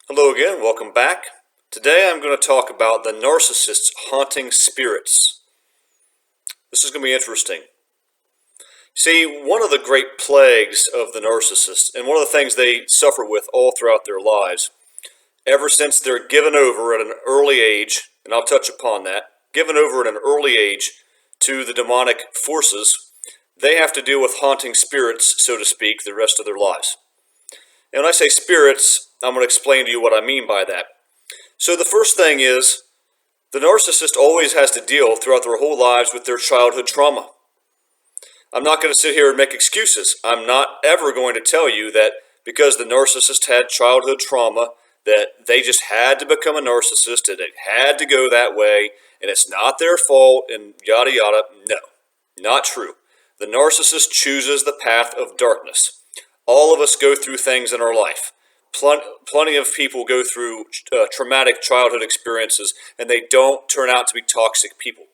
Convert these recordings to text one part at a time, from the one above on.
Hello again, welcome back. Today I'm going to talk about the narcissists haunting spirits. This is going to be interesting. See, one of the great plagues of the narcissist, and one of the things they suffer with all throughout their lives, ever since they're given over at an early age, and I'll touch upon that, given over at an early age to the demonic forces, they have to deal with haunting spirits, so to speak, the rest of their lives. And when I say spirits, I'm going to explain to you what I mean by that. So the first thing is, the narcissist always has to deal throughout their whole lives with their childhood trauma. I'm not going to sit here and make excuses. I'm not ever going to tell you that because the narcissist had childhood trauma, that they just had to become a narcissist, and it had to go that way, and it's not their fault, and yada yada. No, not true. The narcissist chooses the path of darkness. All of us go through things in our life. Plenty of people go through traumatic childhood experiences, and they don't turn out to be toxic people.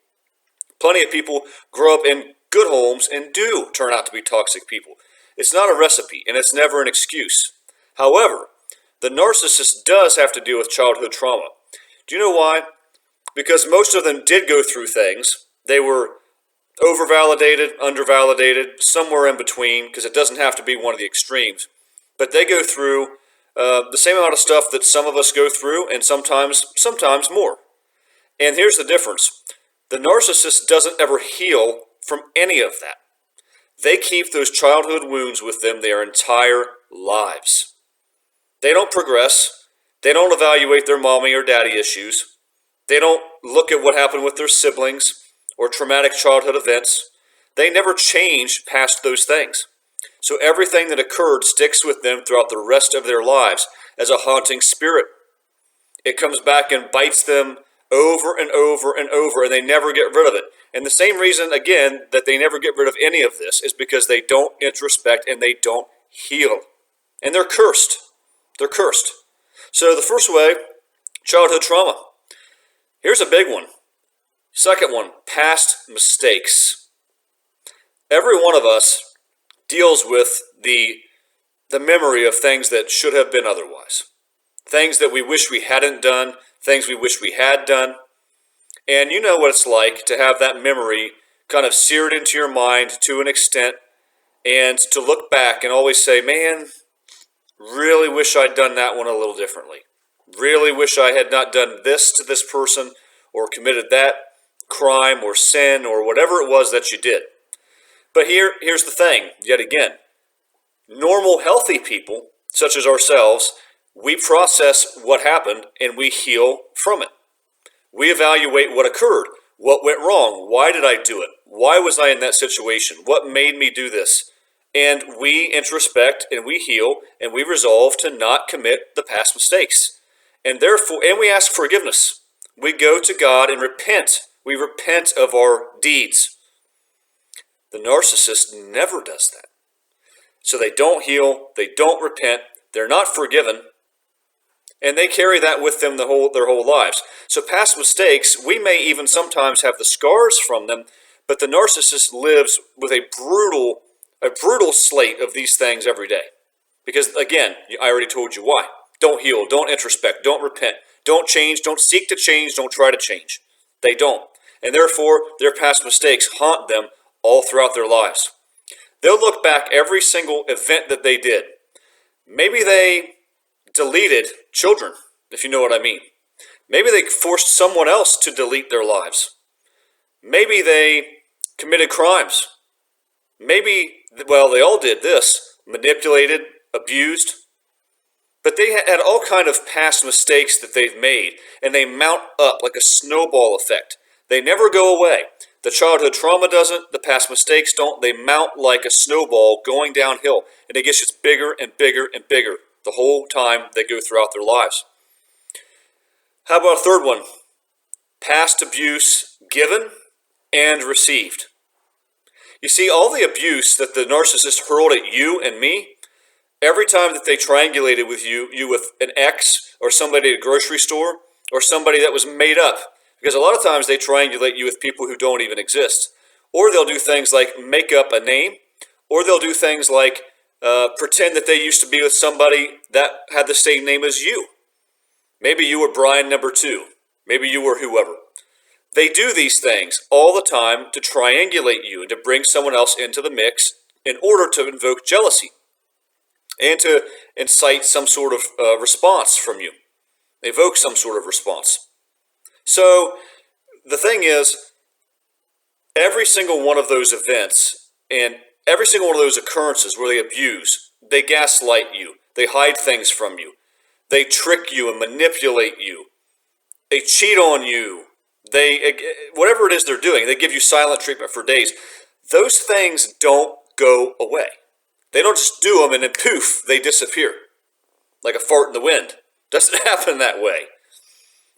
Plenty of people grow up in good homes and do turn out to be toxic people. It's not a recipe, and it's never an excuse. However, the narcissist does have to deal with childhood trauma. Do you know why? Because most of them did go through things. They were overvalidated, undervalidated, somewhere in between, because it doesn't have to be one of the extremes. But they go through the same amount of stuff that some of us go through, and sometimes more. And here's the difference. The narcissist doesn't ever heal from any of that. They keep those childhood wounds with them their entire lives. They don't progress. They don't evaluate their mommy or daddy issues. They don't look at what happened with their siblings or traumatic childhood events. They never change past those things. So everything that occurred sticks with them throughout the rest of their lives as a haunting spirit. It comes back and bites them over and over and over, and they never get rid of it. And the same reason, again, that they never get rid of any of this is because they don't introspect and they don't heal. And they're cursed. They're cursed. So the first way, childhood trauma. Here's a big one. Second one, past mistakes. Every one of us deals with the memory of things that should have been otherwise. Things that we wish we hadn't done, things we wish we had done. And you know what it's like to have that memory kind of seared into your mind to an extent, and to look back and always say, man, really wish I'd done that one a little differently. Really wish I had not done this to this person or committed that crime or sin or whatever it was that you did. But here's the thing, yet again. Normal, healthy people, such as ourselves, we process what happened and we heal from it. We evaluate what occurred, what went wrong, why did I do it, why was I in that situation, what made me do this, and we introspect and we heal and we resolve to not commit the past mistakes. And we ask forgiveness. We go to God and repent. We repent of our deeds. The narcissist never does that. So they don't heal, they don't repent, they're not forgiven, and they carry that with them their whole lives. So past mistakes, we may even sometimes have the scars from them, but the narcissist lives with a brutal slate of these things every day. Because again, I already told you why. Don't heal, don't introspect, don't repent, don't change, don't seek to change, don't try to change. They don't. And therefore, their past mistakes haunt them all throughout their lives. They'll look back every single event that they did. Maybe they deleted children, if you know what I mean. Maybe they forced someone else to delete their lives. Maybe they committed crimes. Maybe, well, they all did this, manipulated, abused. But they had all kind of past mistakes that they've made, and they mount up like a snowball effect. They never go away. The childhood trauma doesn't, the past mistakes don't. They mount like a snowball going downhill, and it gets just bigger and bigger and bigger the whole time they go throughout their lives. How about a third one? Past abuse given and received. You see, all the abuse that the narcissist hurled at you and me, every time that they triangulated with you with an ex or somebody at a grocery store or somebody that was made up. Because a lot of times they triangulate you with people who don't even exist. Or they'll do things like make up a name, or they'll do things like pretend that they used to be with somebody that had the same name as you. Maybe you were Brian number 2. Maybe you were whoever. They do these things all the time to triangulate you and to bring someone else into the mix in order to invoke jealousy and to incite some sort of response from you. Evoke some sort of response. So the thing is, every single one of those events and every single one of those occurrences where they abuse, they gaslight you, they hide things from you, they trick you and manipulate you, they cheat on you, whatever it is they're doing, they give you silent treatment for days. Those things don't go away. They don't just do them and then poof, they disappear like a fart in the wind. Doesn't happen that way.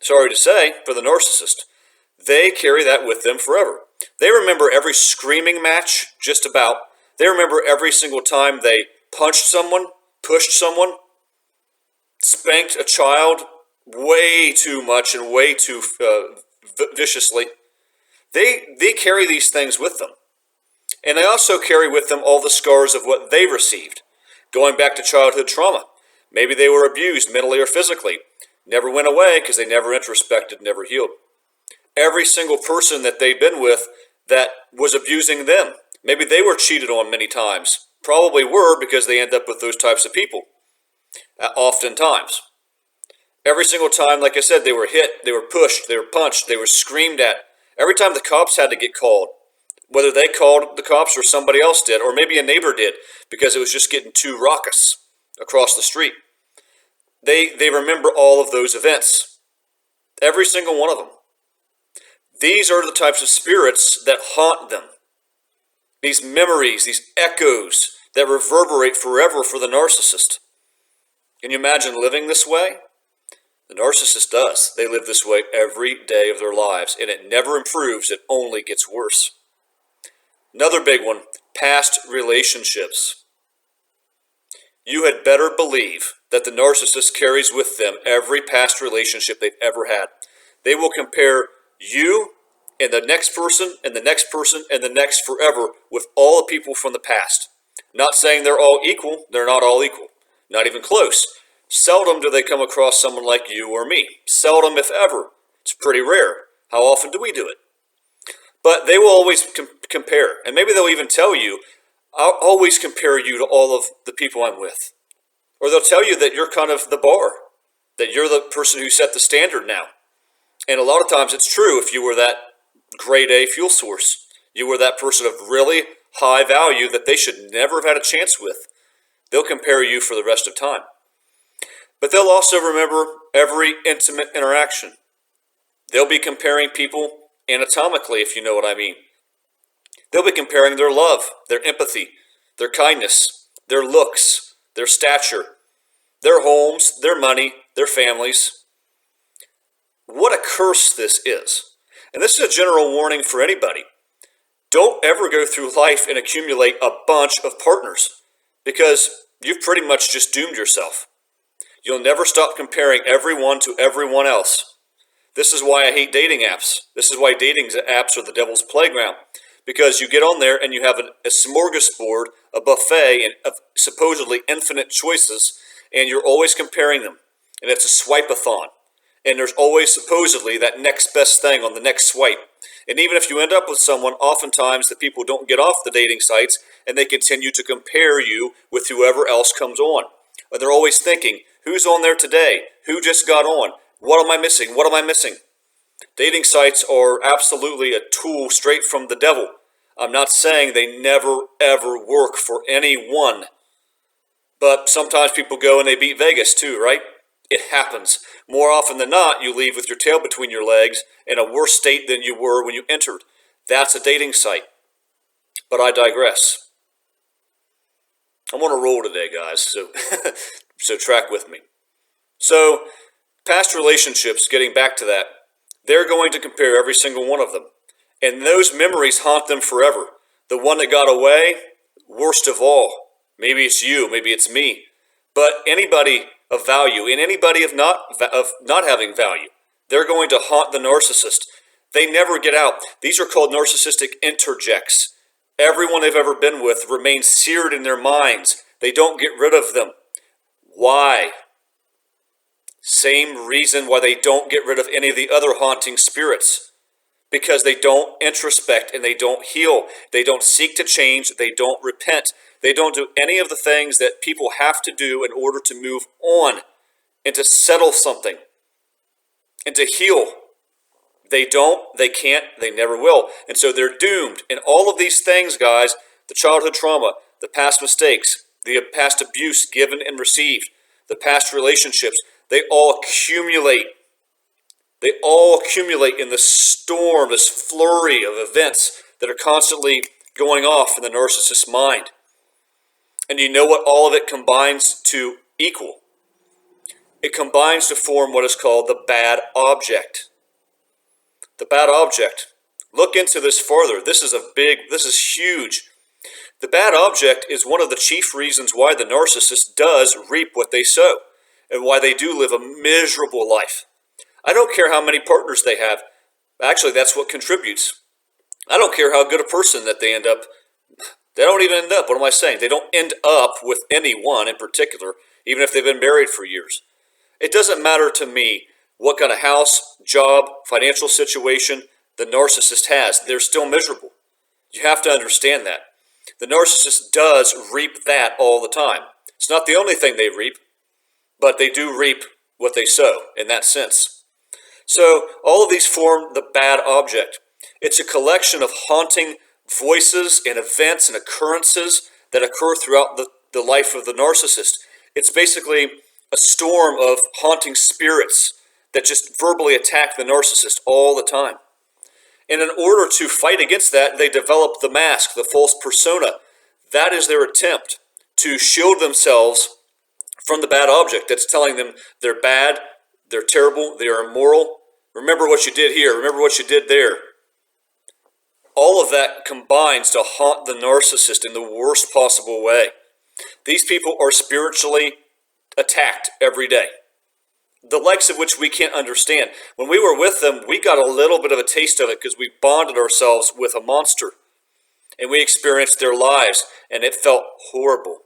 Sorry to say, for the narcissist, they carry that with them forever. They remember every screaming match, just about. They remember every single time they punched someone, pushed someone, spanked a child way too much and way too viciously. They carry these things with them. And they also carry with them all the scars of what they received, going back to childhood trauma. Maybe they were abused mentally or physically. Never went away because they never introspected, never healed. Every single person that they've been with that was abusing them, maybe they were cheated on many times. Probably were, because they end up with those types of people, oftentimes. Every single time, like I said, they were hit, they were pushed, they were punched, they were screamed at. Every time the cops had to get called, whether they called the cops or somebody else did, or maybe a neighbor did, because it was just getting too raucous across the street. They remember all of those events. Every single one of them. These are the types of spirits that haunt them. These memories, these echoes that reverberate forever for the narcissist. Can you imagine living this way? The narcissist does. They live this way every day of their lives, and it never improves, it only gets worse. Another big one, past relationships. You had better believe that the narcissist carries with them every past relationship they've ever had. They will compare you and the next person and the next person and the next forever with all the people from the past. Not saying they're all equal. They're not all equal. Not even close. Seldom do they come across someone like you or me. Seldom, if ever. It's pretty rare. How often do we do it? But they will always compare. And maybe they'll even tell you, I'll always compare you to all of the people I'm with. Or they'll tell you that you're kind of the bar. That you're the person who set the standard now. And a lot of times it's true if you were that grade A fuel source. You were that person of really high value that they should never have had a chance with. They'll compare you for the rest of time. But they'll also remember every intimate interaction. They'll be comparing people anatomically, if you know what I mean. They'll be comparing their love, their empathy, their kindness, their looks, their stature, their homes, their money, their families. What a curse this is. And this is a general warning for anybody. Don't ever go through life and accumulate a bunch of partners, because you've pretty much just doomed yourself. You'll never stop comparing everyone to everyone else. This is why I hate dating apps. This is why dating apps are the devil's playground. Because you get on there and you have a smorgasbord, a buffet of supposedly infinite choices, and you're always comparing them. And it's a swipe-a-thon. And there's always supposedly that next best thing on the next swipe. And even if you end up with someone, oftentimes the people don't get off the dating sites and they continue to compare you with whoever else comes on. And they're always thinking, who's on there today? Who just got on? What am I missing? What am I missing? Dating sites are absolutely a tool straight from the devil. I'm not saying they never, ever work for anyone. But sometimes people go and they beat Vegas too, right? It happens. More often than not, you leave with your tail between your legs in a worse state than you were when you entered. That's a dating site. But I digress. I'm on a roll today, guys, so track with me. So, past relationships, getting back to that, they're going to compare every single one of them. And those memories haunt them forever. The one that got away, worst of all. Maybe it's you, maybe it's me. But anybody of value and anybody of not having value, they're going to haunt the narcissist. They never get out. These are called narcissistic interjects. Everyone they've ever been with remains seared in their minds. They don't get rid of them. Why? same reason why they don't get rid of any of the other haunting spirits. Because they don't introspect and they don't heal. They don't seek to change. They don't repent. They don't do any of the things that people have to do in order to move on and to settle something and to heal. They don't, they can't, they never will. And so they're doomed. And all of these things, guys, the childhood trauma, the past mistakes, the past abuse given and received, the past relationships, they all accumulate. They all accumulate in this storm, this flurry of events that are constantly going off in the narcissist's mind. And you know what all of it combines to equal? It combines to form what is called the bad object. The bad object. Look into this further. This is huge. The bad object is one of the chief reasons why the narcissist does reap what they sow and why they do live a miserable life. I don't care how many partners they have. Actually, that's what contributes. I don't care how good a person that they end up. They don't even end up. What am I saying? They don't end up with anyone in particular, even if they've been married for years. It doesn't matter to me what kind of house, job, financial situation the narcissist has. They're still miserable. You have to understand that. The narcissist does reap that all the time. It's not the only thing they reap, but they do reap what they sow in that sense. So all of these form the bad object. It's a collection of haunting voices and events and occurrences that occur throughout the life of the narcissist. It's basically a storm of haunting spirits that just verbally attack the narcissist all the time. And in order to fight against that, they develop the mask, the false persona. That is their attempt to shield themselves from the bad object that's telling them they're bad, they're terrible, they are immoral. Remember what you did here, remember what you did there. All of that combines to haunt the narcissist in the worst possible way. These people are spiritually attacked every day, the likes of which we can't understand. When we were with them, we got a little bit of a taste of it because we bonded ourselves with a monster. And we experienced their lives, and it felt horrible.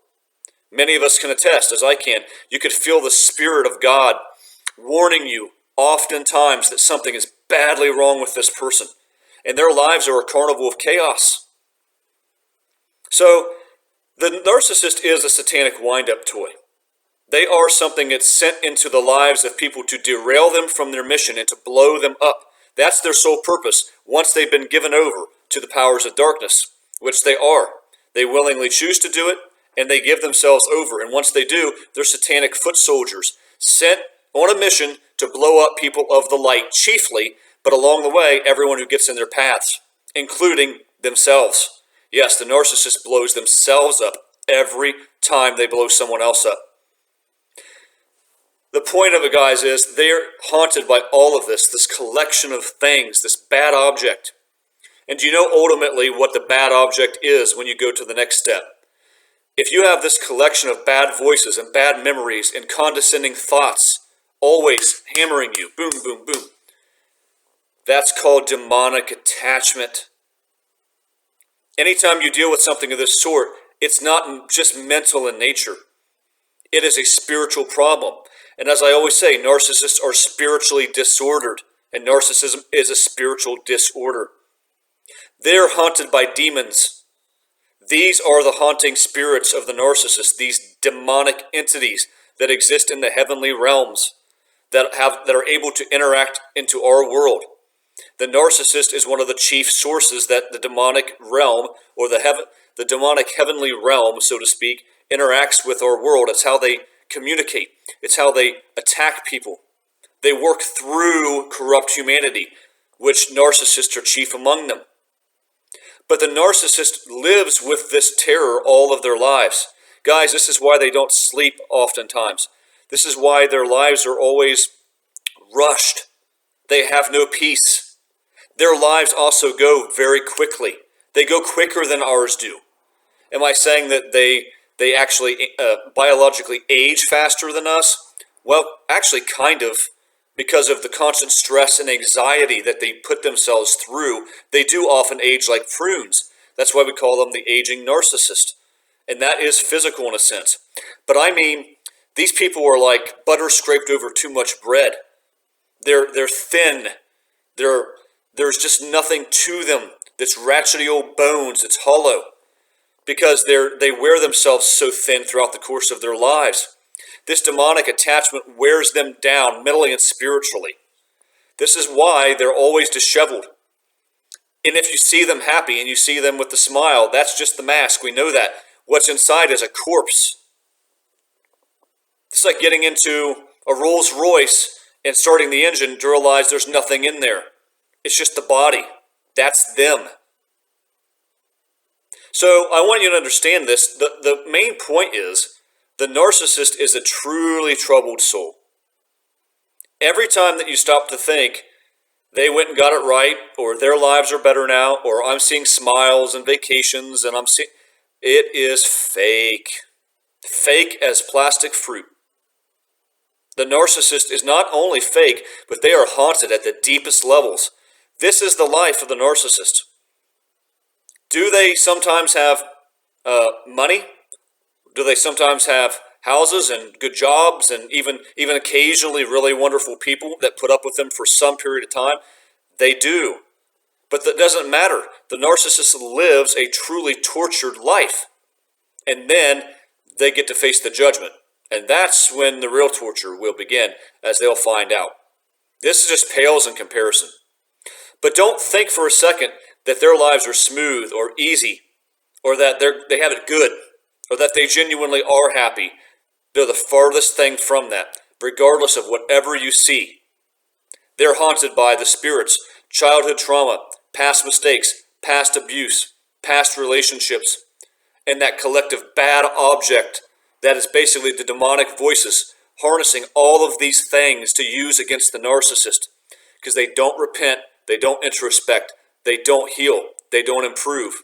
Many of us can attest, as I can. You could feel the Spirit of God warning you oftentimes that something is badly wrong with this person. And their lives are a carnival of chaos. So, the narcissist is a satanic wind-up toy. They are something that's sent into the lives of people to derail them from their mission and to blow them up. That's their sole purpose once they've been given over to the powers of darkness, which they are. They willingly choose to do it, and they give themselves over. And once they do, they're satanic foot soldiers sent on a mission to blow up people of the light chiefly, but along the way, everyone who gets in their paths, including themselves. Yes, the narcissist blows themselves up every time they blow someone else up. The point of it, guys, is they're haunted by all of this collection of things, this bad object. And do you know ultimately what the bad object is when you go to the next step? If you have this collection of bad voices and bad memories and condescending thoughts, always hammering you, boom, boom, boom, that's called demonic attachment. Anytime you deal with something of this sort, it's not just mental in nature. It is a spiritual problem. And as I always say, narcissists are spiritually disordered, and narcissism is a spiritual disorder. They're haunted by demons. These are the haunting spirits of the narcissist, these demonic entities that exist in the heavenly realms that are able to interact into our world. The narcissist is one of the chief sources that the demonic realm, or the demonic heavenly realm, so to speak, interacts with our world. It's how they communicate. It's how they attack people. They work through corrupt humanity, which narcissists are chief among them. But the narcissist lives with this terror all of their lives. Guys, this is why they don't sleep oftentimes. This is why their lives are always rushed. They have no peace. Their lives also go very quickly. They go quicker than ours do. Am I saying that they actually biologically age faster than us? Well, actually kind of. Because of the constant stress and anxiety that they put themselves through, they do often age like prunes. That's why we call them the aging narcissist. And that is physical in a sense. But I mean, These people are like butter scraped over too much bread. They're thin. There's just nothing to them that's ratchety old bones. It's hollow because they wear themselves so thin throughout the course of their lives. This demonic attachment wears them down mentally and spiritually. This is why they're always disheveled. And if you see them happy and you see them with the smile, that's just the mask. We know that. What's inside is a corpse. It's like getting into a Rolls Royce and starting the engine to realize there's nothing in there. It's just the body. That's them. So I want you to understand this. The main point is the narcissist is a truly troubled soul. Every time that you stop to think they went and got it right, or their lives are better now, or I'm seeing smiles and vacations, and it is fake. Fake as plastic fruit. The narcissist is not only fake, but they are haunted at the deepest levels. This is the life of the narcissist. Do they sometimes have money? Do they sometimes have houses and good jobs and even occasionally really wonderful people that put up with them for some period of time? They do. But that doesn't matter. The narcissist lives a truly tortured life. And then they get to face the judgment. And that's when the real torture will begin, as they'll find out. This just pales in comparison. But don't think for a second that their lives are smooth or easy, or that they have it good, or that they genuinely are happy. They're the farthest thing from that, regardless of whatever you see. They're haunted by the spirits, childhood trauma, past mistakes, past abuse, past relationships, and that collective bad object that is basically the demonic voices harnessing all of these things to use against the narcissist, because they don't repent, they don't introspect, they don't heal, they don't improve.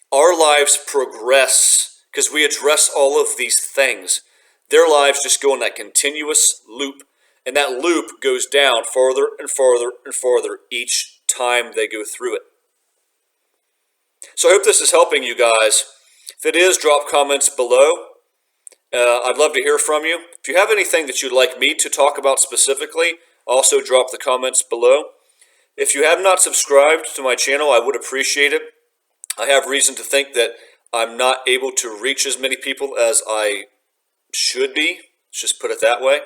Our lives progress because we address all of these things. Their lives just go in that continuous loop, and that loop goes down farther and farther and farther each time they go through it. So I hope this is helping you guys. If it is, drop comments below. I'd love to hear from you. If you have anything that you'd like me to talk about specifically, also drop the comments below. If you have not subscribed to my channel, I would appreciate it. I have reason to think that I'm not able to reach as many people as I should be. Let's just put it that way.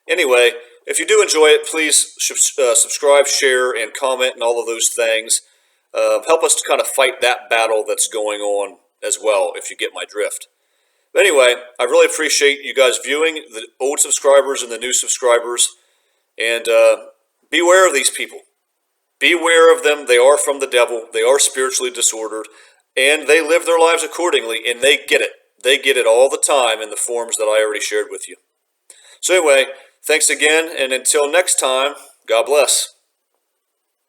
Anyway, if you do enjoy it, please subscribe, share, and comment and all of those things. Help us to kind of fight that battle that's going on as well, if you get my drift. But anyway, I really appreciate you guys viewing, the old subscribers and the new subscribers. And beware of these people. Beware of them. They are from the devil. They are spiritually disordered. And they live their lives accordingly. And they get it. They get it all the time in the forms that I already shared with you. So anyway, thanks again. And until next time, God bless.